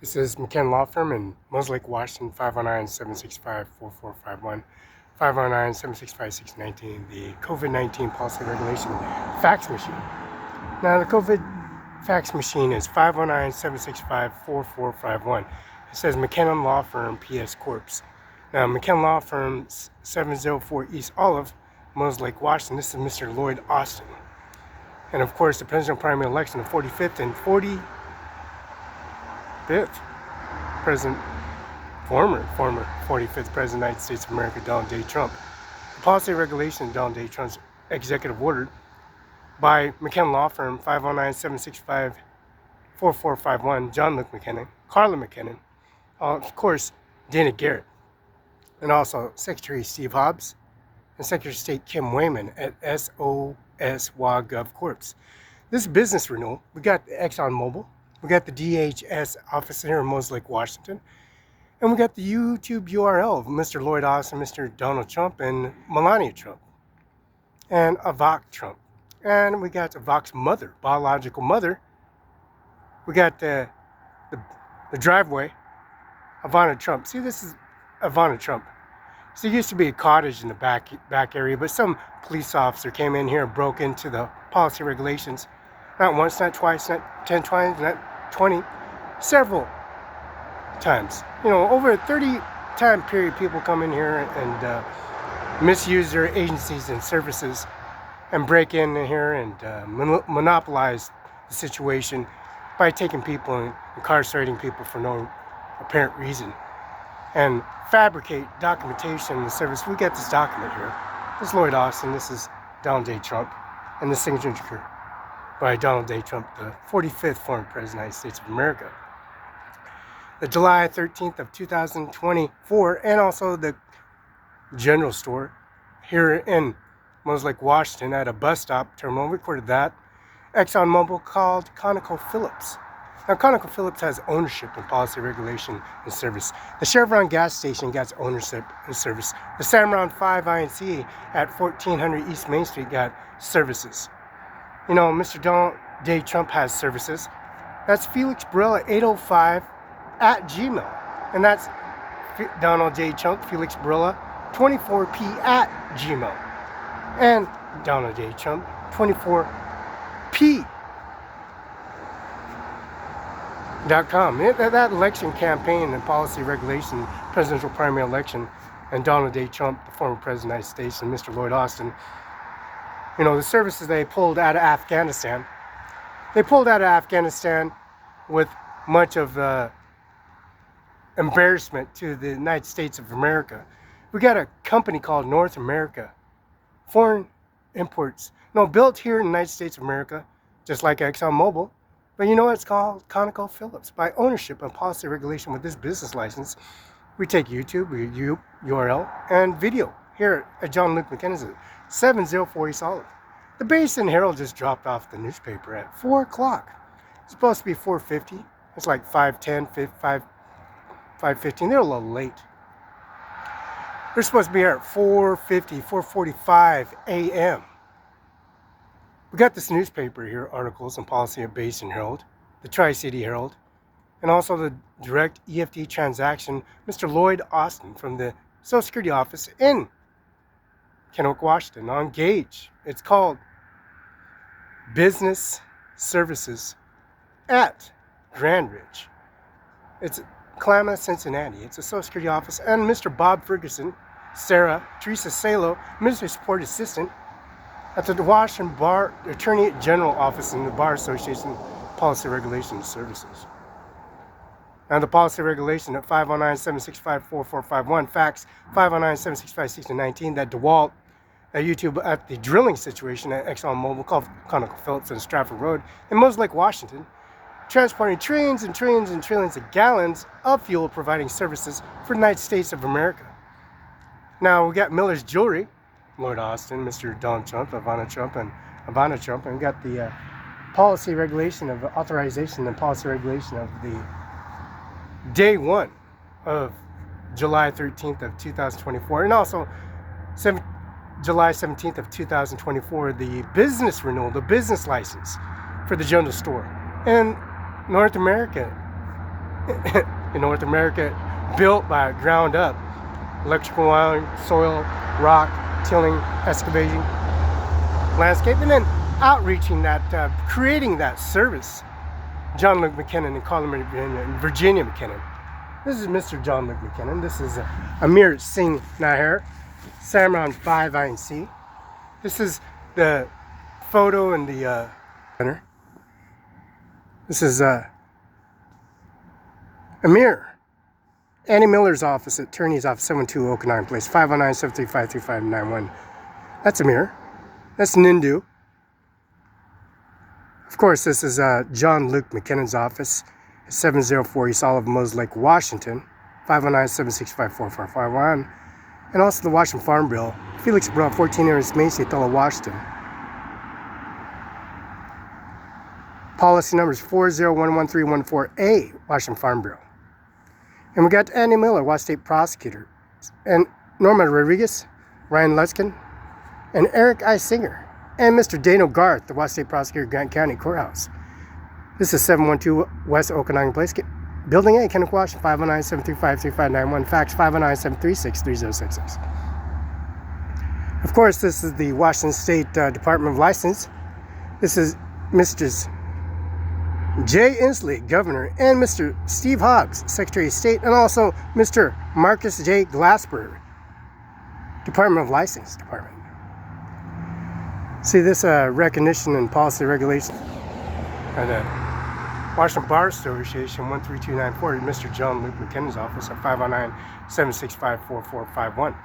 This is McKenna Law Firm in Lake, Washington, 509-765-4451, 509-765-619, the COVID-19 policy regulation fax machine. Now, the COVID fax machine is 509-765-4451. It says McKenna Law Firm, P.S. Corp. Now, McKenna Law Firm, 704 East Olive, Lake, Washington. This is Mr. Lloyd Austin. And of course, the presidential primary election, the 45th and 45th president, former 45th president of the United States of America, Donald J. Trump. The policy regulation of Donald J. Trump's executive order by McKenna Law Firm, 509-765-4451, John Luke McKenna, Carla McKinnon, of course, Dana Garrett, and also Secretary Steve Hobbs and Secretary of State Kim Wayman at SOS-WA Gov Corps. This business renewal, we got the ExxonMobil, we got the DHS office here in Lake, Washington, and we got the YouTube URL of Mr. Lloyd Austin, Mr. Donald Trump, and Melania Trump, and Ivanka Trump. And we got Ivanka's mother, biological mother. We got the driveway, Ivanka Trump. See, this is Ivanka Trump. So there used to be a cottage in the back area, but some police officer came in here and broke into the policy regulations. Not once, not twice, not 10 times, not 20, several times. You know, over a 30-time period, people come in here and misuse their agencies and services and break in here and monopolize the situation by taking people and incarcerating people for no apparent reason, and fabricate documentation in the service. We got this document here. This is Lloyd Austin. This is Donald J. Trump, and the signature by Donald J. Trump, the 45th former president of the United States of America. The July 13th of 2024, and also the general store here in Lake, Washington, at a bus stop terminal. Recorded that. ExxonMobil called ConocoPhillips. Now, ConocoPhillips has ownership and policy regulation and service. The Chevron gas station got ownership and service. The OWNERCIMARON5INC at 1400 East Main Street got services. You know, Mr. Donald J. Trump has services. That's Felix Barela 805 at Gmail. And that's Donald J. Trump, Felix Barela 24p at Gmail. And Donald J. Trump 24p.com. That election campaign and policy regulation, presidential primary election, and Donald J. Trump, the former president of the United States, and Mr. Lloyd Austin, you know, the services they pulled out of Afghanistan. They pulled out of Afghanistan with much of embarrassment to the United States of America. We got a company called North America, foreign imports, built here in the United States of America, just like ExxonMobil. But you know what it's called? ConocoPhillips. By ownership and policy regulation with this business license, we take YouTube, URL, and video here at John Luke McKenna's 704 East Olive. The Basin Herald just dropped off the newspaper at 4 o'clock. It's supposed to be 4:50. It's like 5:10, 5:15. They're a little late. They're supposed to be here at 4:50, 4:45 a.m. We got this newspaper here, articles on policy of Basin Herald, the Tri-City Herald, and also the direct EFT transaction, Mr. Lloyd Austin from the Social Security office in Kennewick, Washington, on Gage. It's called Business Services at Grand Ridge. It's Klamath, Cincinnati. It's a Social Security office. And Mr. Bob Ferguson, Sarah, Teresa Salo, Ministry Support Assistant, at the Washington Bar Attorney General Office in the Bar Association Policy Regulation Services. And the policy regulation at 509-765-4451, fax 509-765-1619, that DeWalt, at YouTube, at the drilling situation at ExxonMobil called ConocoPhillips on Stratford Road in Lake, Washington, transporting trillions and trillions and trillions of gallons of fuel, providing services for the United States of America. Now, we got Miller's Jewelry, Lloyd Austin, Mr. Donald Trump, Ivanka Trump, and we got the policy regulation of authorization and policy regulation of the day 1 of July 13th of 2024, and also July 17th of 2024, the business renewal, the business license for the general store. And North America in North America, built by ground up. Electrical wiring, soil, rock, tilling, excavating, landscape, and then outreaching that, creating that service. John Luke McKinnon and Colin Virginia McKinnon. This is Mr. John Luke McKinnon. This is Ajmer Singh Nijjar, OWNERCIMARON5INC. This is the photo and the center. This is Ajmer. Annie Miller's office, attorney's office, 72 Okanagan Place, 509-735-3591. That's Ajmer. That's Nindu. Of course, this is John Luke McKinnon's office, 704 East Olive Mills Lake, Washington, 509-765-4451. And also the Washington Farm Bill, Felix, 14 Areas Main Street, Othello, Washington. Policy numbers 4011314A, Washington Farm Bureau. And we got Andy Miller, Washington State Prosecutor, and Norma Rodriguez, Ryan Luskin, and Eric I. Singer, and Mr. Dano Garth, the Washington State Prosecutor, Grant County Courthouse. This is 712 West Okanagan Place, Building A, Kennewick, Washington, 509-735-3591, fax 509-736-3066. Of course, this is the Washington State Department of License. This is Mr. Jay Inslee, Governor, and Mr. Steve Hobbs, Secretary of State, and also Mr. Marcus J. Glassberg, Department of License Department. See this recognition and policy regulation. And Washington Bar Association 13294, Mr. John Luke McKinnon's office at 509-765-4451.